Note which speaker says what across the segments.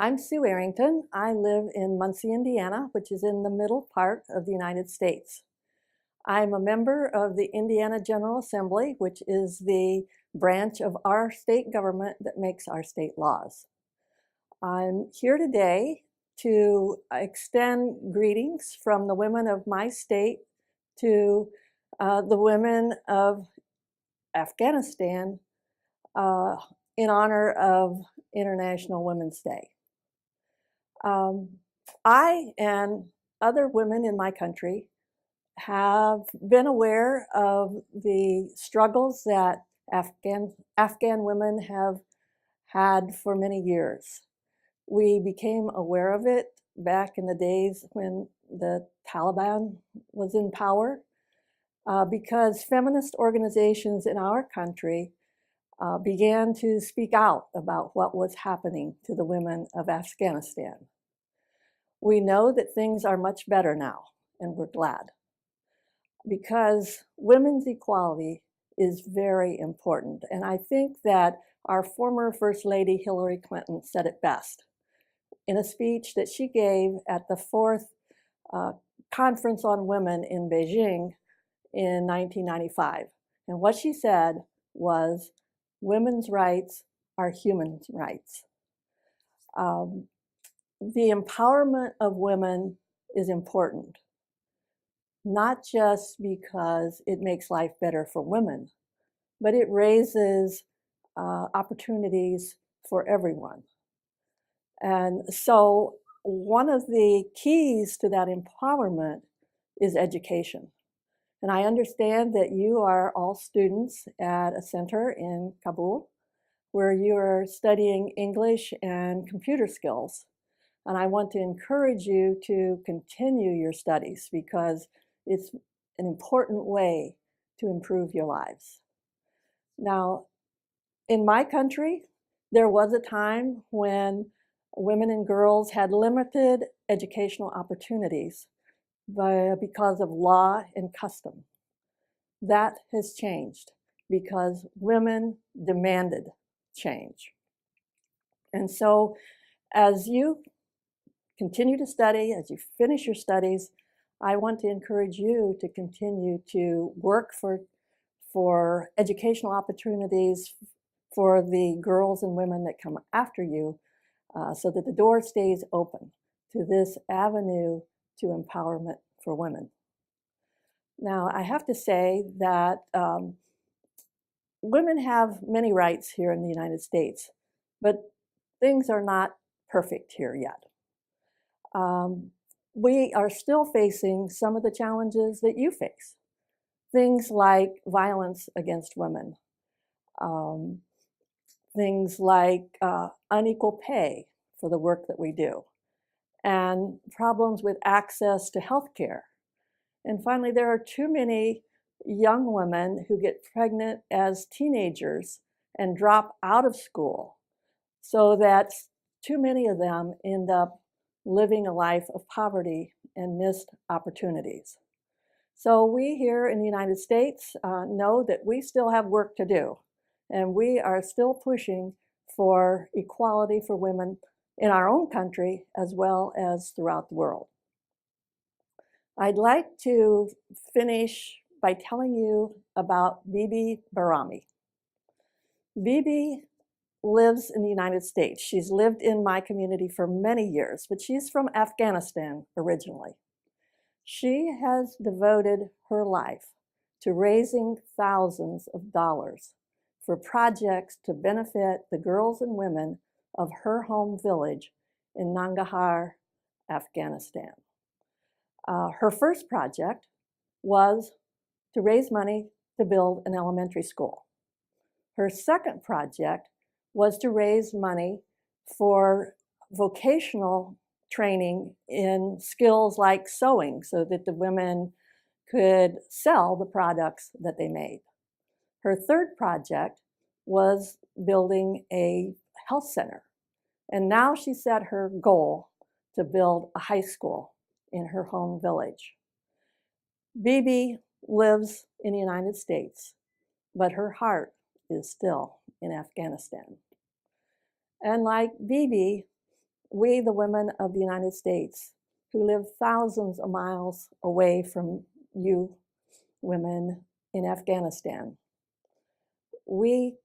Speaker 1: I'm Sue Errington. I live in Muncie, Indiana, which is in the middle part of the United States. I'm a member of the Indiana General Assembly, which is the branch of our state government that makes our state laws. I'm here today to extend greetings from the women of my state to the women of Afghanistan uh, in honor of International Women's Day. I and other women in my country have been aware of the struggles that Afghan women have had for many years. We became aware of it back in the days when the Taliban was in power because feminist organizations in our country began to speak out about what was happening to the women of Afghanistan. We know that things are much better now, and we're glad, because women's equality is very important. And I think that our former First Lady Hillary Clinton said it best in a speech that she gave at the fourth Conference on Women in Beijing in 1995. And what she said was, women's rights are human rights. The empowerment of women is important, not just because it makes life better for women, but it raises opportunities for everyone. And so one of the keys to that empowerment is education. And I understand that you are all students at a center in Kabul where you are studying English and computer skills. And I want to encourage you to continue your studies because it's an important way to improve your lives. Now, in my country, there was a time when women and girls had limited educational opportunities because of law and custom. That has changed because women demanded change. And so as you continue to study, as you finish your studies, I want to encourage you to continue to work for educational opportunities for the girls and women that come after you so that the door stays open to this avenue to empowerment for women. Now, I have to say that women have many rights here in the United States, but things are not perfect here yet. We are still facing some of the challenges that you face. Things like violence against women, things like unequal pay for the work that we do, and problems with access to health care. And finally, there are too many young women who get pregnant as teenagers and drop out of school, so that too many of them end up living a life of poverty and missed opportunities. So we here in the United States know that we still have work to do, and we are still pushing for equality for women in our own country as well as throughout the world. I'd like to finish by telling you about Bibi Barami. Bibi lives in the United States. She's lived in my community for many years, but she's from Afghanistan originally. She has devoted her life to raising thousands of dollars for projects to benefit the girls and women of her home village in Nangarhar, Afghanistan. Her first project was to raise money to build an elementary school. Her second project was to raise money for vocational training in skills like sewing so that the women could sell the products that they made. Her third project was building a health center. And now she set her goal to build a high school in her home village. Bibi lives in the United States, but her heart is still in Afghanistan. And like Bibi, We, the women of the United States, who live thousands of miles away from you women in Afghanistan, we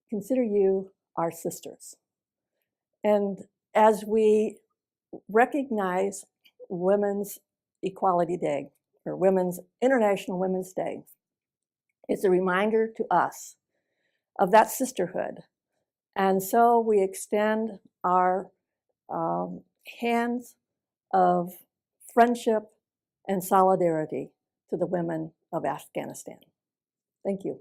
Speaker 1: consider you our sisters. And as we recognize Women's Equality Day, or International Women's Day, it's a reminder to us of that sisterhood. And so we extend our hands of friendship and solidarity to the women of Afghanistan. Thank you.